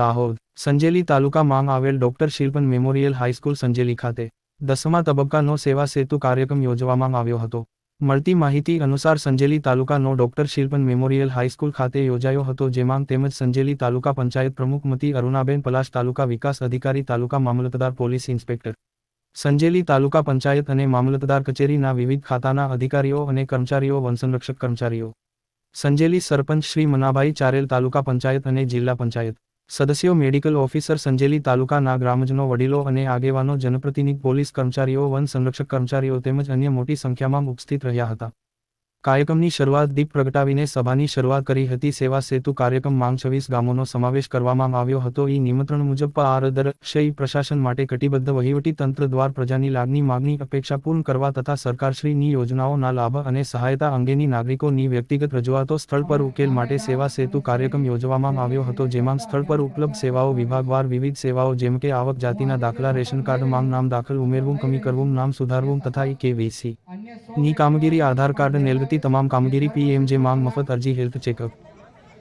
દાહોદ સંજેલી તાલુકામાં આવેલ doctor શિલ્પન memorial high school Sanjeli ખાતે 10મા તબક્કાનો સેવા સેતુ કાર્યક્રમ યોજવામાં આવ્યો હતો। મળતી માહિતી અનુસાર સંજેલી તાલુકાનો ડોક્ટર શિલ્પન મેમોરિયલ હાઈસ્કૂલ ખાતે યોજાયો હતો, જેમાં તેમજ સંજેલી તાલુકા પંચાયત પ્રમુખમતી અરુણાબેન પલાશ, તાલુકા વિકાસ અધિકારી, તાલુકા મામલતદાર, પોલીસ ઇન્સ્પેક્ટર સંજેલી તાલુકા પંચાયત અને મામલતદાર કચેરીના વિવિધ ખાતાના અધિકારીઓ અને કર્મચારીઓ, વનસંરક્ષક કર્મચારીઓ, સંજેલી સરપંચ શ્રી મનાભાઈ ચારેલ, તાલુકા પંચાયત અને જિલ્લા પંચાયત સદસ્યો, મેડિકલ ઓફિસર, સંજેલી તાલુકાના ગ્રામજનો, વડીલો અને આગેવાનો, જનપ્રતિનિધિ, પોલીસ કર્મચારીઓ, વન સંરક્ષક કર્મચારીઓ તેમજ અન્ય મોટી સંખ્યામાં ઉપસ્થિત રહ્યા હતા। કાર્યક્રમની શરૂઆત દીપ પ્રગટાવીને સભાની શરૂઆત કરી હતી। સેવા સેતુ કાર્યક્રમમાં 26 ગામોનો સમાવેશ કરવામાં આવ્યો હતો। નિમંત્રણ મુજબ પારદર્શી પ્રશાસન માટે કટિબદ્ધ વહીવટી તંત્ર દ્વારા પ્રજાની લાગણી, માગણી, અપેક્ષા પૂર્ણ કરવા તથા સરકારશ્રીની યોજનાઓના લાભ અને સહાયતા અંગેની નાગરિકોની વ્યક્તિગત રજૂઆતો સ્થળ પર ઉકેલ માટે સેવા સેતુ કાર્યક્રમ યોજવામાં આવ્યો હતો, જેમાં સ્થળ પર ઉપલબ્ધ સેવાઓ વિભાગવાર વિવિધ સેવાઓ જેમ કે આવક, જાતિના દાખલા, રેશન કાર્ડ, નામ દાખલ ઉમેરવું, કમી કરવું, નામ સુધારવું તથા KYC ની કામગીરી, આધાર કાર્ડ, નેલગતી તમામ કામગીરી, PMJ મફત અરજી, હેલ્થ ચેકઅપ,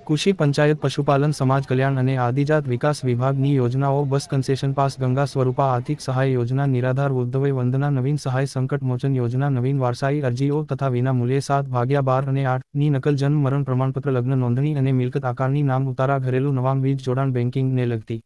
કૃષિ પંચાયત, પશુપાલન, સમાજ કલ્યાણ અને આદિજાત વિકાસ વિભાગની યોજનાઓ, બસ કન્સેશન પાસ, ગંગા સ્વરૂપા આર્થિક સહાય યોજના, નિરાધાર વૃદ્ધવય વંદના, નવીન સહાય સંકટ મોચન યોજના, નવીન વારસાઈ અરજીઓ તથા વિના મૂલ્યે 7/12 અને 8 ની નકલ, જન્મ મરણ પ્રમાણપત્ર, લગ્ન નોંધણી અને મિલકત આકારણી, નામ ઉતારા, ઘરેલું નવાંગ, વીજ જોડાણ, બેન્કિંગને લગતી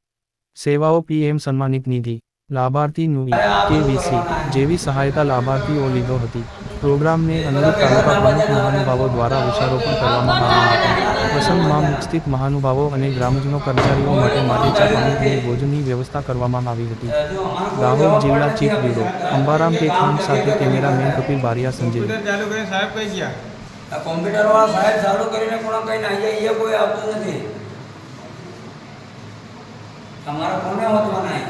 સેવાઓ, PM સન્માનિત નિધિ લાભાર્થીનું KYC જેવી સહાયતા લાભાર્થીઓ લીધો હતી। પ્રોગ્રામને અનુરૂપ તાલુકા પ્રમુખ મહાનુભાવો દ્વારા વૃક્ષારોપણ કરવામાં આવ્યું હતું। પ્રસંગમાં ઉપસ્થિત મહાનુભાવો અને ગ્રામજનો, કર્મચારીઓ માટે ચા, પાણી અને ભોજનની વ્યવસ્થા કરવામાં આવી હતી। દાહોદ જિલ્લા ચીફ બ્યુરો અંબારામ કે ખાન સાથે કેમેરામેન કપિલ બારિયા, સંજેલી। કોમ્પ્યુટર વાળા સાહેબ ચાલુ કરીને પણ કઈ અહીંયા કોઈ આવતું નથી, તમારા કોને હોતવાના